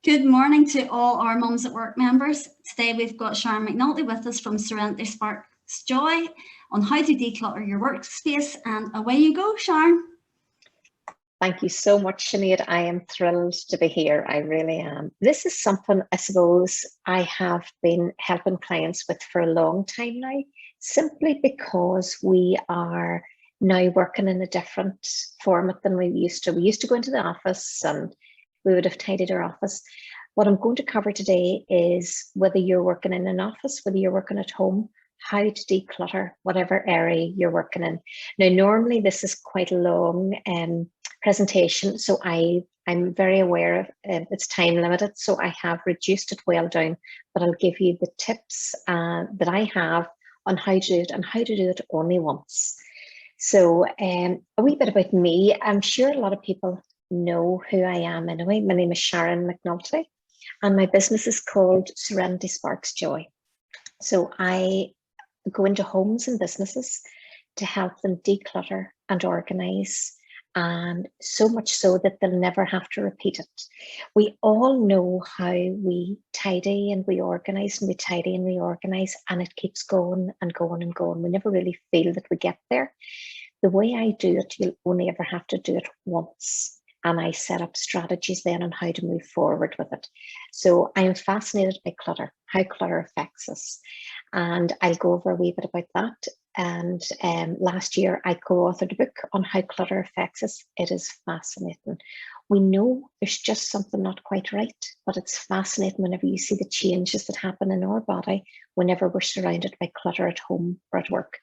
Good morning to all our Mums at Work members. Today we've got Sharon McNulty with us from Serenity Sparks Joy on how to declutter your workspace, and away you go, Sharon. Thank you so much, Sinead. I am thrilled to be here. I really am. This is something I suppose I have been helping clients with for a long time now, simply because we are now working in a different format than we used to. We used to go into the office and we would have tidied our office. What I'm going to cover today is whether you're working in an office, whether you're working at home, how to declutter whatever area you're working in. Now, normally this is quite a long presentation, so I'm very aware of it's time limited, so I have reduced it well down, but I'll give you the tips that I have on how to do it and how to do it only once. So a wee bit about me. I'm sure a lot of people know who I am anyway. My name is Sharon McNulty and my business is called Serenity Sparks Joy. So I go into homes and businesses to help them declutter and organize, and so much so that they'll never have to repeat it. We all know how we tidy and we organize and we tidy and we organize, and it keeps going and going and going. We never really feel that we get there. The way I do it, you'll only ever have to do it once. And I set up strategies then on how to move forward with it. So I'm fascinated by clutter, how clutter affects us. And I'll go over a wee bit about that. And last year I co-authored a book on how clutter affects us. It is fascinating. We know there's just something not quite right, but it's fascinating whenever you see the changes that happen in our body whenever we're surrounded by clutter at home or at work.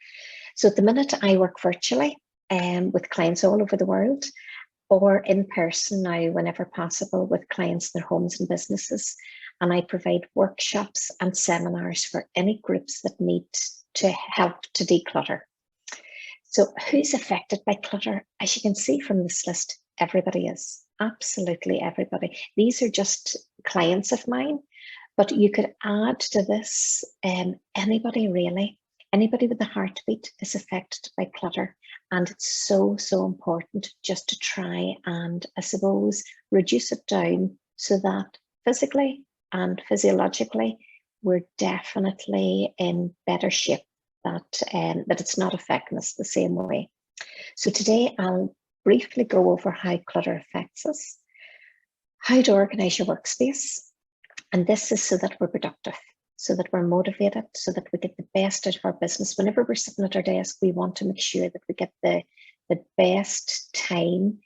So at the minute I work virtually with clients all over the world, or in person now whenever possible with clients in their homes and businesses. And I provide workshops and seminars for any groups that need to help to declutter. So who's affected by clutter? As you can see from this list, everybody is, absolutely everybody. These are just clients of mine, but you could add to this anybody really. Anybody with a heartbeat is affected by clutter, and it's so, so important just to try and, I suppose, reduce it down so that physically and physiologically, we're definitely in better shape, that it's not affecting us the same way. So today I'll briefly go over how clutter affects us, how to organize your workspace, and this is so that we're productive, so that we're motivated, so that we get the best out of our business. Whenever we're sitting at our desk, we want to make sure that we get the best time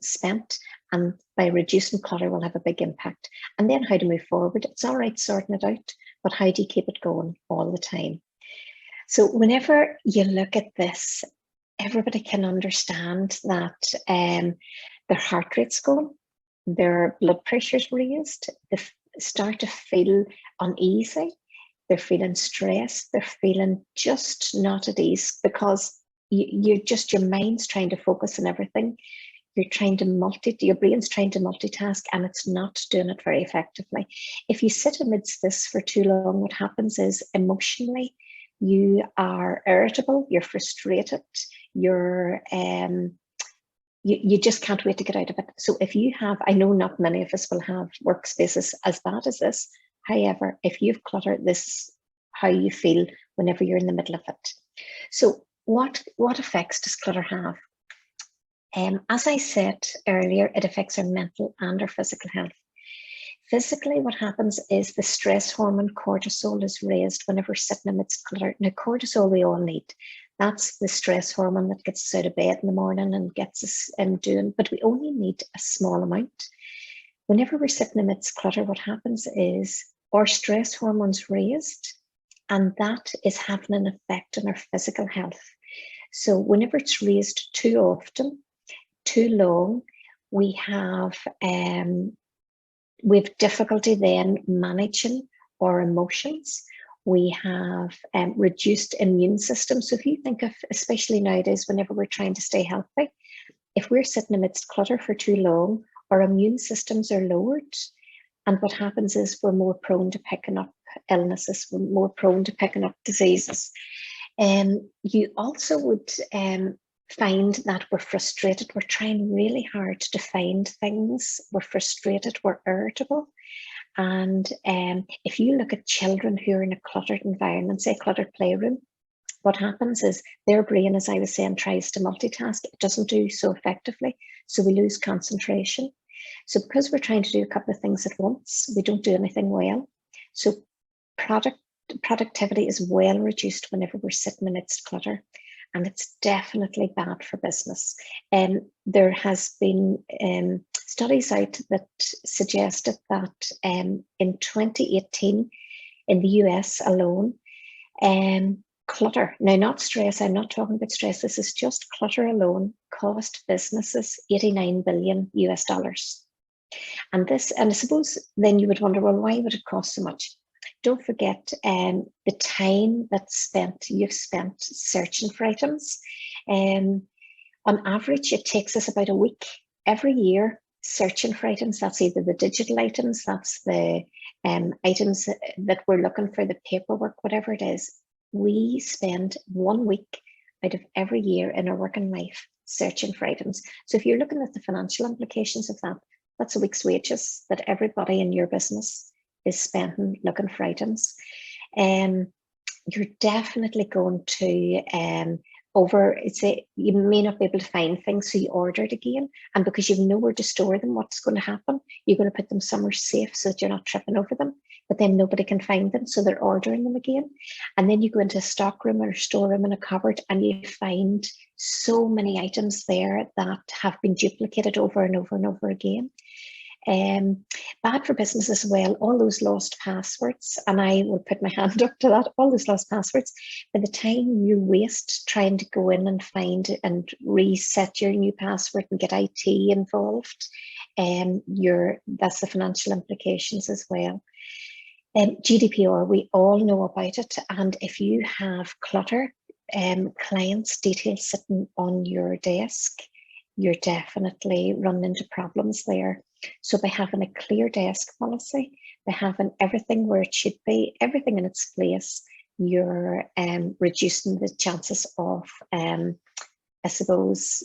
spent, and by reducing clutter will have a big impact. And then how to move forward. It's all right sorting it out, but how do you keep it going all the time? So whenever you look at this, everybody can understand that their heart rate's going, their blood pressure's raised, they start to feel uneasy, they're feeling stressed, they're feeling just not at ease, because your mind's trying to focus on everything. You're trying to your brain's trying to multitask, and it's not doing it very effectively. If you sit amidst this for too long, what happens is emotionally you are irritable, you're frustrated, you're you just can't wait to get out of it. So if you have, I know not many of us will have workspaces as bad as this. However, if you've clutter, this is how you feel whenever you're in the middle of it. So what effects does clutter have? As I said earlier, it affects our mental and our physical health. Physically, what happens is the stress hormone cortisol is raised whenever we're sitting amidst clutter. Now, cortisol we all need. That's the stress hormone that gets us out of bed in the morning and gets us doing, but we only need a small amount. Whenever we're sitting amidst clutter, what happens is our stress hormone's raised, and that is having an effect on our physical health. So whenever it's raised too often, too long, we have difficulty then managing our emotions. We have reduced immune system. So if you think of, especially nowadays, whenever we're trying to stay healthy, if we're sitting amidst clutter for too long, our immune systems are lowered. And what happens is we're more prone to picking up illnesses, we're more prone to picking up diseases. You also would find that we're frustrated. We're trying really hard to find things. We're frustrated, we're irritable. And if you look at children who are in a cluttered environment, say a cluttered playroom, what happens is their brain, as I was saying, tries to multitask. It doesn't do so effectively. So we lose concentration. So because we're trying to do a couple of things at once, we don't do anything well. So productivity is well reduced whenever we're sitting amidst clutter. And it's definitely bad for business. There has been studies out that suggested that in 2018, in the US alone, clutter, now not stress, I'm not talking about stress, this is just clutter alone, cost businesses $89 billion US. And I suppose then you would wonder, well, why would it cost so much? Don't forget the time you've spent searching for items. On average, it takes us about a week every year searching for items. That's either the digital items, that's the items that we're looking for, the paperwork, whatever it is. We spend 1 week out of every year in our working life searching for items. So if you're looking at the financial implications of that, that's a week's wages that everybody in your business is spending looking for items. You're definitely going to you may not be able to find things, so you order it again. And because you've nowhere to store them, what's going to happen? You're going to put them somewhere safe so that you're not tripping over them, but then nobody can find them, so they're ordering them again. And then you go into a stock room or a storeroom in a cupboard and you find so many items there that have been duplicated over and over and over again. Bad for business as well, all those lost passwords, and I will put my hand up to that, all those lost passwords. By the time you waste trying to go in and find and reset your new password and get IT involved, that's the financial implications as well. GDPR, we all know about it, and if you have clutter, clients' details sitting on your desk, you're definitely running into problems there. So by having a clear desk policy, by having everything where it should be, everything in its place, you're reducing the chances of, I suppose,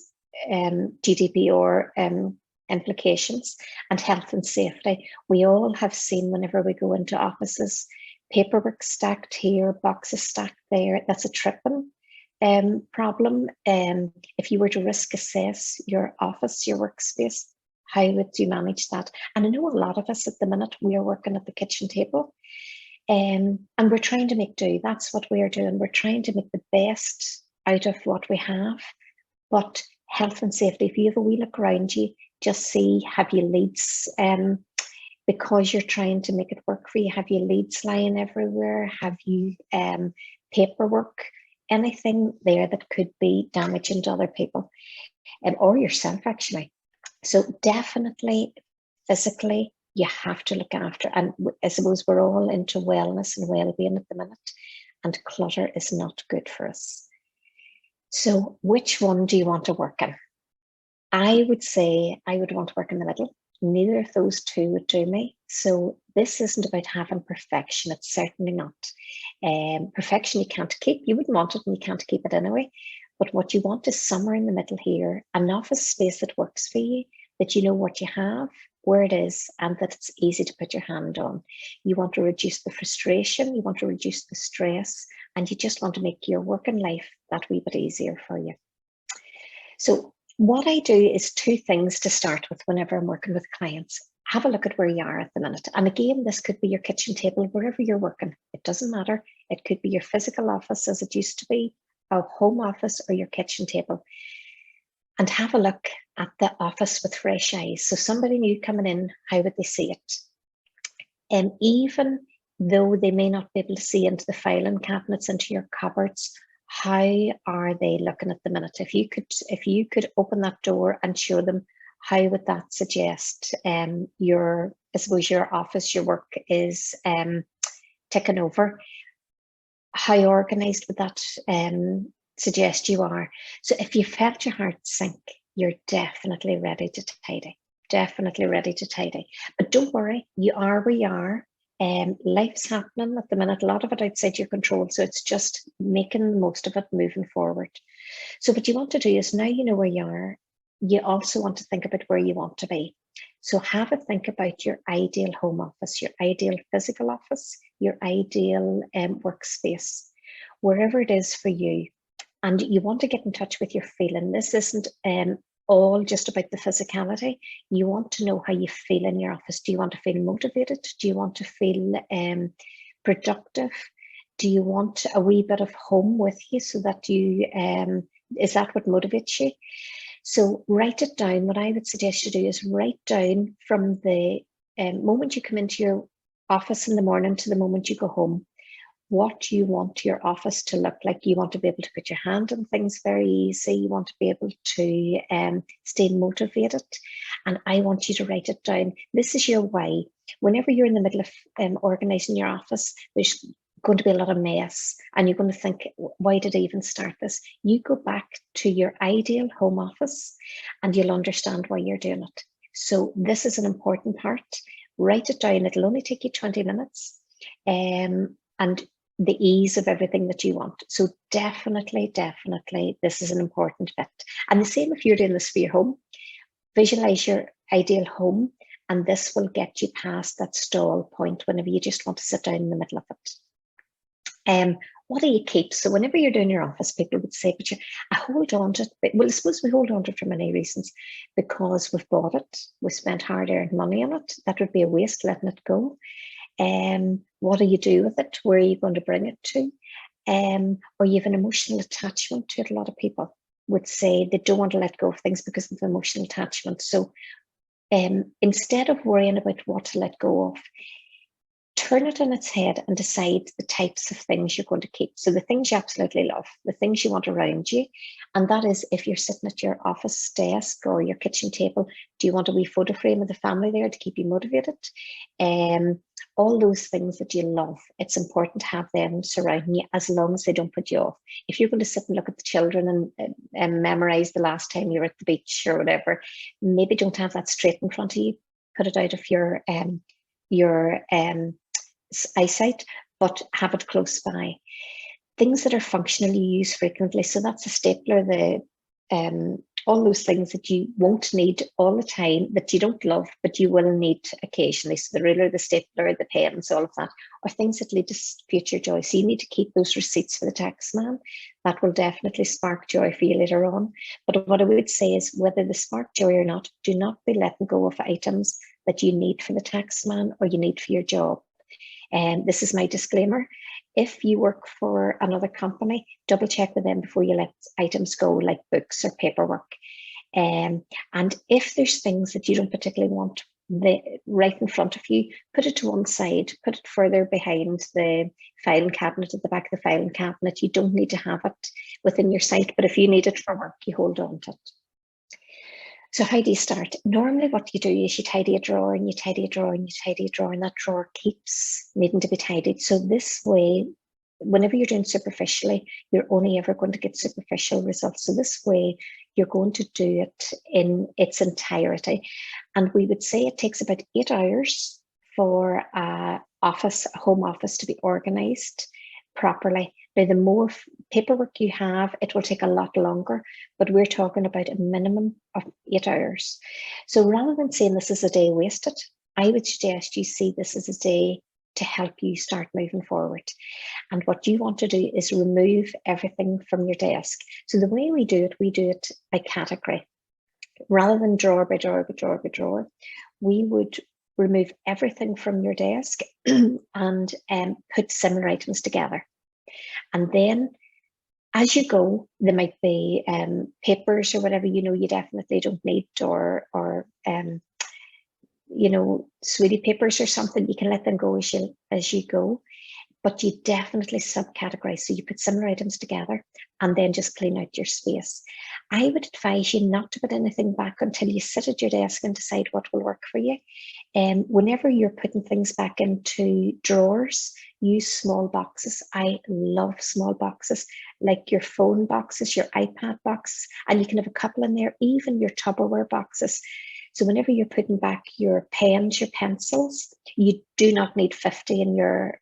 GDPR implications. And health and safety. We all have seen whenever we go into offices, paperwork stacked here, boxes stacked there. That's a tripping problem. If you were to risk assess your office, your workspace, how would you manage that? And I know a lot of us at the minute, we are working at the kitchen table, and we're trying to make do. That's what we are doing. We're trying to make the best out of what we have. But health and safety, if you have a wee look around you, just see, have you leads? Because you're trying to make it work for you, have you leads lying everywhere? Have you paperwork? Anything there that could be damaging to other people or yourself, actually. So definitely, physically, you have to look after. And I suppose we're all into wellness and well-being at the minute, and clutter is not good for us. So which one do you want to work in? I would say I would want to work in the middle. Neither of those two would do me. So this isn't about having perfection. It's certainly not. Perfection you can't keep. You wouldn't want it and you can't keep it anyway. But what you want is somewhere in the middle here, an office space that works for you, that you know what you have, where it is, and that it's easy to put your hand on. You want to reduce the frustration, you want to reduce the stress, and you just want to make your working life that wee bit easier for you. So what I do is two things to start with whenever I'm working with clients. Have a look at where you are at the minute. And again, this could be your kitchen table, wherever you're working. It doesn't matter. It could be your physical office as it used to be, a home office, or your kitchen table. And have a look at the office with fresh eyes. So somebody new coming in, how would they see it? And even though they may not be able to see into the filing cabinets, into your cupboards, how are they looking at the minute? If you could open that door and show them, how would that suggest I suppose your office, your work is ticking over? How organized would that suggest you are? So if you felt your heart sink, you're definitely ready to tidy. Definitely ready to tidy. But don't worry, you are where you are. Life's happening at the minute, a lot of it outside your control. So it's just making the most of it moving forward. So what you want to do is, now you know where you are, you also want to think about where you want to be. So have a think about your ideal home office, your ideal physical office, your ideal workspace, wherever it is for you. And you want to get in touch with your feeling. This isn't all just about the physicality. You want to know how you feel in your office. Do you want to feel motivated? Do you want to feel productive? Do you want a wee bit of home with you so that you, is that what motivates you? So write it down. What I would suggest you do is write down from the moment you come into your office in the morning to the moment you go home, what you want your office to look like. You want to be able to put your hand on things very easy. You want to be able to stay motivated. And I want you to write it down. This is your why. Whenever you're in the middle of organising your office, there's going to be a lot of mess and you're going to think, why did I even start this? You go back to your ideal home office and you'll understand why you're doing it. So this is an important part. Write it down. It'll only take you 20 minutes. And the ease of everything that you want. So definitely, this is an important bit. And the same if you're doing this for your home. Visualize your ideal home, and this will get you past that stall point whenever you just want to sit down in the middle of it. What do you keep? So whenever you're doing your office, people would say, but I hold on to it. But, well, I suppose we hold on to it for many reasons, because we've bought it, we spent hard-earned money on it. That would be a waste letting it go. What do you do with it? Where are you going to bring it to? Or you have an emotional attachment to it. A lot of people would say they don't want to let go of things because of emotional attachment. So instead of worrying about what to let go of, turn it on its head and decide the types of things you're going to keep. So the things you absolutely love, the things you want around you. And that is, if you're sitting at your office desk or your kitchen table, do you want a wee photo frame of the family there to keep you motivated? All those things that you love, it's important to have them surrounding you as long as they don't put you off. If you're going to sit and look at the children and memorize the last time you were at the beach or whatever, maybe don't have that straight in front of you. Put it out of your eyesight, but have it close by. Things that are functionally used frequently. So that's a stapler, all those things that you won't need all the time, that you don't love, but you will need occasionally. So the ruler, the stapler, the pens, all of that are things that lead to future joy. So you need to keep those receipts for the tax man. That will definitely spark joy for you later on. But what I would say is, whether they spark joy or not, do not be letting go of items that you need for the tax man or you need for your job. And this is my disclaimer. If you work for another company, double check with them before you let items go, like books or paperwork. And if there's things that you don't particularly want right in front of you, put it to one side, put it further behind the filing cabinet, at the back of the filing cabinet. You don't need to have it within your sight, but if you need it for work, you hold on to it. So how do you start? Normally what you do is you tidy a drawer and you tidy a drawer and you tidy a drawer, and that drawer keeps needing to be tidied. So this way, whenever you're doing superficially, you're only ever going to get superficial results. So this way, you're going to do it in its entirety. And we would say it takes about 8 hours for a home office to be organized properly. Now, the more paperwork you have, it will take a lot longer, but we're talking about a minimum of 8 hours. So rather than saying this is a day wasted, I would suggest you see this as a day to help you start moving forward. And what you want to do is remove everything from your desk. So the way we do it by category. Rather than drawer by drawer by drawer by drawer, we would remove everything from your desk and put similar items together. And then as you go, there might be papers or whatever you definitely don't need, or sweetie papers or something. You can let them go as you go, but you definitely subcategorize. So you put similar items together and then just clean out your space. I would advise you not to put anything back until you sit at your desk and decide what will work for you. Whenever you're putting things back into drawers, use small boxes. I love small boxes, like your phone boxes, your iPad box, and you can have a couple in there, even your Tupperware boxes. So whenever you're putting back your pens, your pencils, you do not need 50 in your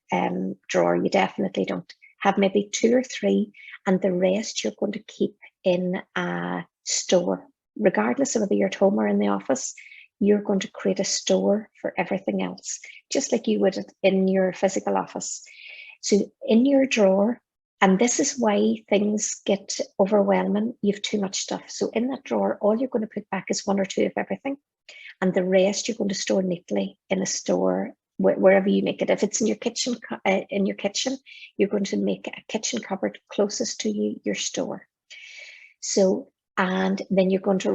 drawer. You definitely don't. Have maybe 2 or 3, and the rest you're going to keep in a store. Regardless of whether you're at home or in the office, you're going to create a store for everything else, just like you would in your physical office. So in your drawer, and this is why things get overwhelming, you have too much stuff. So in that drawer, all you're going to put back is 1 or 2 of everything. And the rest you're going to store neatly in a store, wherever you make it. If it's in your kitchen, you're going to make a kitchen cupboard closest to you, your store. So, and then you're going to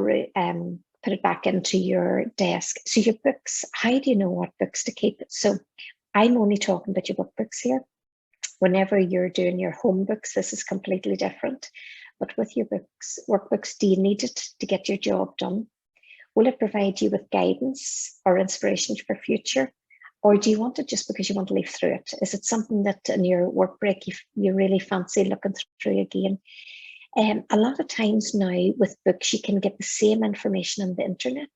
put it back into your desk. So your books, how do you know what books to keep? So I'm only talking about your book books here. Whenever you're doing your home books, this is completely different. But with your books, workbooks, do you need it to get your job done? Will it provide you with guidance or inspiration for future? Or do you want it just because you want to leaf through it? Is it something that in your work break you really fancy looking through again? A lot of times now with books, you can get the same information on the internet.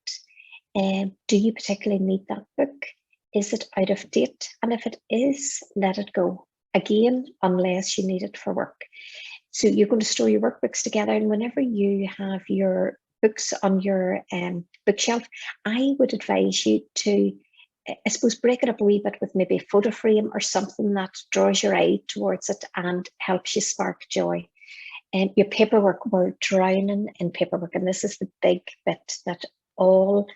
Do you particularly need that book? Is it out of date? And if it is, let it go. Again, unless you need it for work. So you're going to store your workbooks together, and whenever you have your books on your bookshelf, I would advise you to, I suppose, break it up a wee bit with maybe a photo frame or something that draws your eye towards it and helps you spark joy. And your paperwork, we're drowning in paperwork, and this is the big bit that all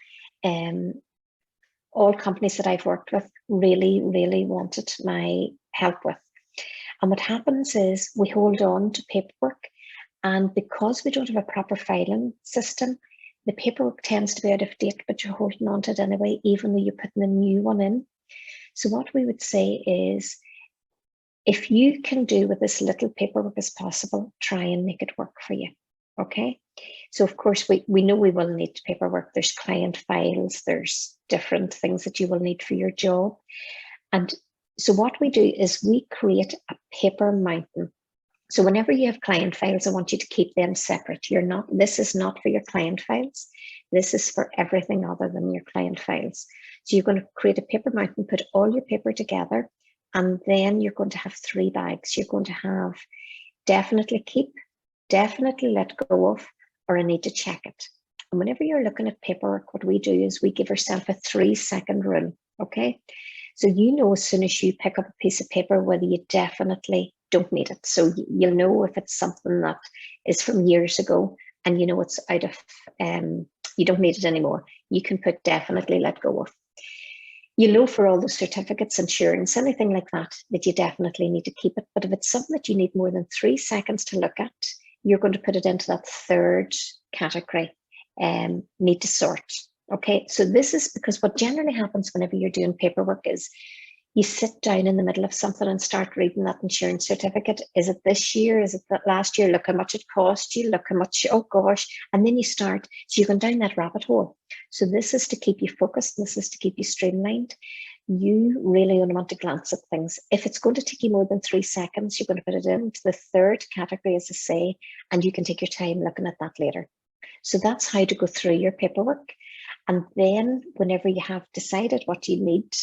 companies that I've worked with really, really wanted my help with. And what happens is we hold on to paperwork, and because we don't have a proper filing system, the paperwork tends to be out of date, but you're holding on to it anyway, even though you're putting a new one in. So what we would say is, if you can do with as little paperwork as possible, try and make it work for you. Okay. So of course, we know we will need paperwork. There's client files, there's different things that you will need for your job. And so what we do is we create a paper mountain. So whenever you have client files, I want you to keep them separate. This is not for your client files. This is for everything other than your client files. So you're going to create a paper mountain, put all your paper together, and then you're going to have 3 bags. You're going to have definitely keep, definitely let go of, or I need to check it. And whenever you're looking at paperwork, what we do is we give ourselves a 3-second rule, okay? So you know as soon as you pick up a piece of paper whether you definitely don't need it. So you'll know if it's something that is from years ago and you know it's out of, you don't need it anymore. You can put definitely let go of. You know, for all the certificates, insurance, anything like that, that you definitely need to keep it. But if it's something that you need more than 3 seconds to look at, you're going to put it into that 3rd category, need to sort. Okay, so this is because what generally happens whenever you're doing paperwork is you sit down in the middle of something and start reading that insurance certificate. Is it this year? Is it that last year? Look how much it cost you. Look how much, oh gosh. And then you start, so you're going down that rabbit hole. So this is to keep you focused. This is to keep you streamlined. You really only want to glance at things. If it's going to take you more than 3 seconds, you're going to put it into the 3rd category, as I say, and you can take your time looking at that later. So that's how to go through your paperwork. And then whenever you have decided what you need,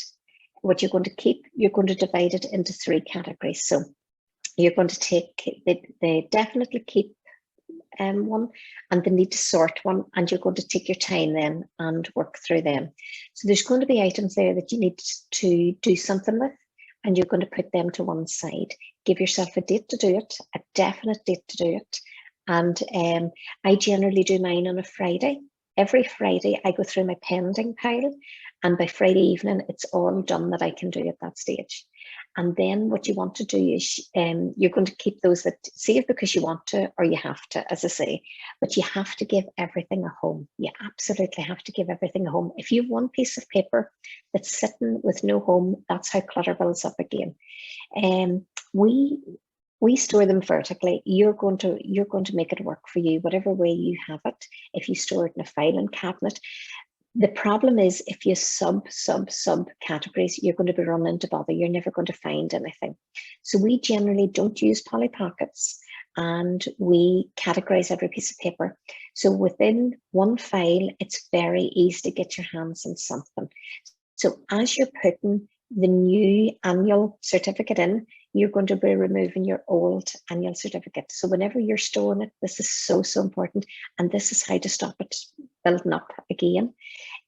what you're going to keep, you're going to divide it into 3 categories. So you're going to take the definitely keep one and the need to sort one, and you're going to take your time then and work through them. So there's going to be items there that you need to do something with, and you're going to put them to one side. Give yourself a date to do it, a definite date to do it. And I generally do mine on a Friday. Every Friday I go through my pending pile, and by Friday evening it's all done that I can do at that stage. And then what you want to do is you're going to keep those that save because you want to or you have to, as I say, but you have to give everything a home. You absolutely have to give everything a home. If you have one piece of paper that's sitting with no home, that's how clutter builds up again. We store them vertically. You're going to make it work for you, whatever way you have it. If you store it in a filing cabinet, the problem is if you sub categories, you're going to be running into bother. You're never going to find anything. So we generally don't use poly pockets, and we categorize every piece of paper. So within one file, it's very easy to get your hands on something. So as you're putting the new annual certificate in, you're going to be removing your old annual certificate. So whenever you're storing it, this is so important. And this is how to stop it building up again.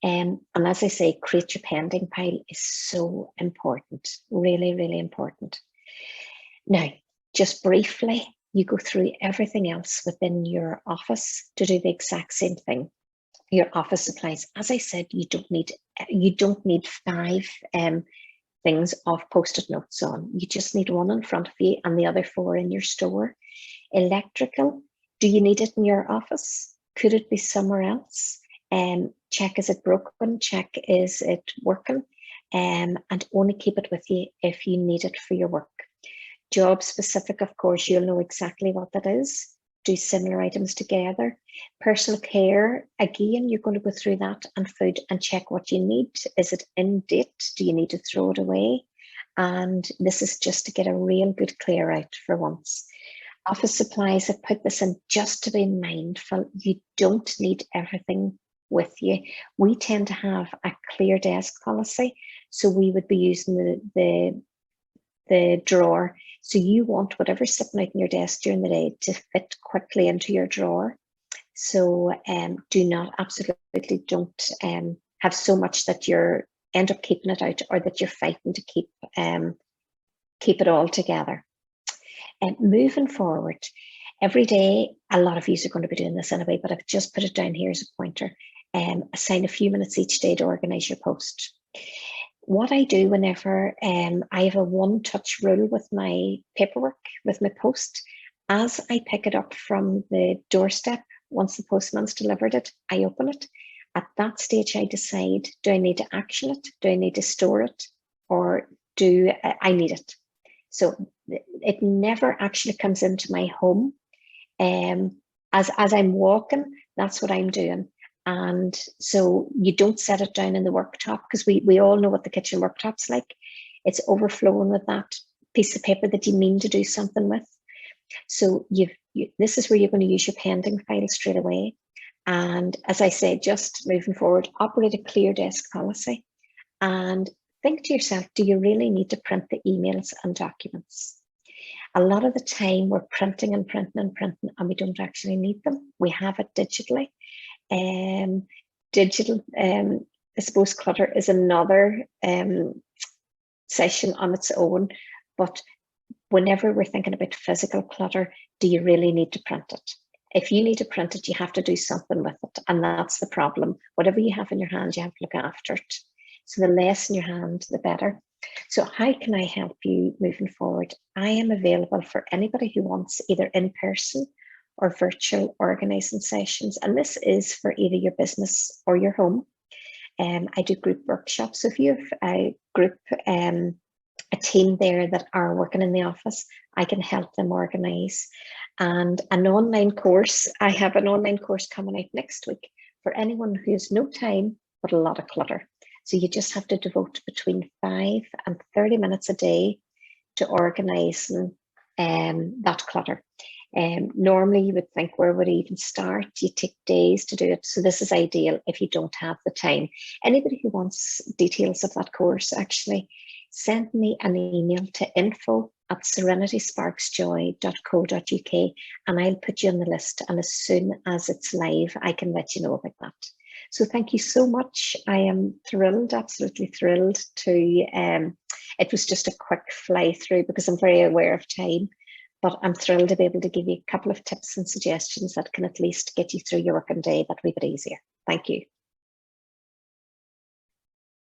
And as I say, create your pending pile is so important, really, really important. Now, just briefly, you go through everything else within your office to do the exact same thing. Your office supplies, as I said, you don't need 5 things of post-it notes on. You just need 1 in front of you and the other 4 in your store. Electrical, do you need it in your office? Could it be somewhere else? Check, is it broken? Check, is it working? And only keep it with you if you need it for your work. Job specific, of course, you'll know exactly what that is. Do similar items together. Personal care, again, you're going to go through that, and food, and check what you need. Is it in date? Do you need to throw it away? And this is just to get a real good clear out for once. Office supplies, I put this in just to be mindful. You don't need everything with you. We tend to have a clear desk policy, so we would be using the drawer. So you want whatever's sitting out in your desk during the day to fit quickly into your drawer. So do not, absolutely don't have so much that you're end up keeping it out, or that you're fighting to keep it all together. And moving forward, every day, a lot of you are going to be doing this anyway, but I've just put it down here as a pointer. Assign a few minutes each day to organize your post. What I do whenever I have a one-touch rule with my paperwork, with my post, as I pick it up from the doorstep, once the postman's delivered it, I open it. At that stage, I decide, do I need to action it? Do I need to store it? Or do I need it? So it never actually comes into my home. As I'm walking, that's what I'm doing. And so you don't set it down in the worktop, because we all know what the kitchen worktop's like. It's overflowing with that piece of paper that you mean to do something with. So this is where you're going to use your pending file straight away. And as I say, just moving forward, operate a clear desk policy, and think to yourself, do you really need to print the emails and documents? A lot of the time we're printing and printing and printing, and we don't actually need them. We have it digitally. Digital, I suppose clutter is another session on its own, but whenever we're thinking about physical clutter, do you really need to print it? If you need to print it, you have to do something with it, and that's the problem. Whatever you have in your hand, you have to look after it. So the less in your hand, the better. So how can I help you moving forward? I am available for anybody who wants either in person or virtual organising sessions. And this is for either your business or your home. I do group workshops. So if you have a group, a team there that are working in the office, I can help them organise. And an online course, I have an online course coming out next week for anyone who has no time but a lot of clutter. So you just have to devote between 5 and 30 minutes a day to organising that clutter. Normally you would think, where would I even start? You take days to do it. So this is ideal if you don't have the time. Anybody who wants details of that course, actually send me an email to info@serenitysparksjoy.co.uk, and I'll put you on the list. And as soon as it's live, I can let you know about that. So thank you so much. I am thrilled, absolutely thrilled to, it was just a quick fly through because I'm very aware of time, but I'm thrilled to be able to give you a couple of tips and suggestions that can at least get you through your working day that wee bit easier. Thank you.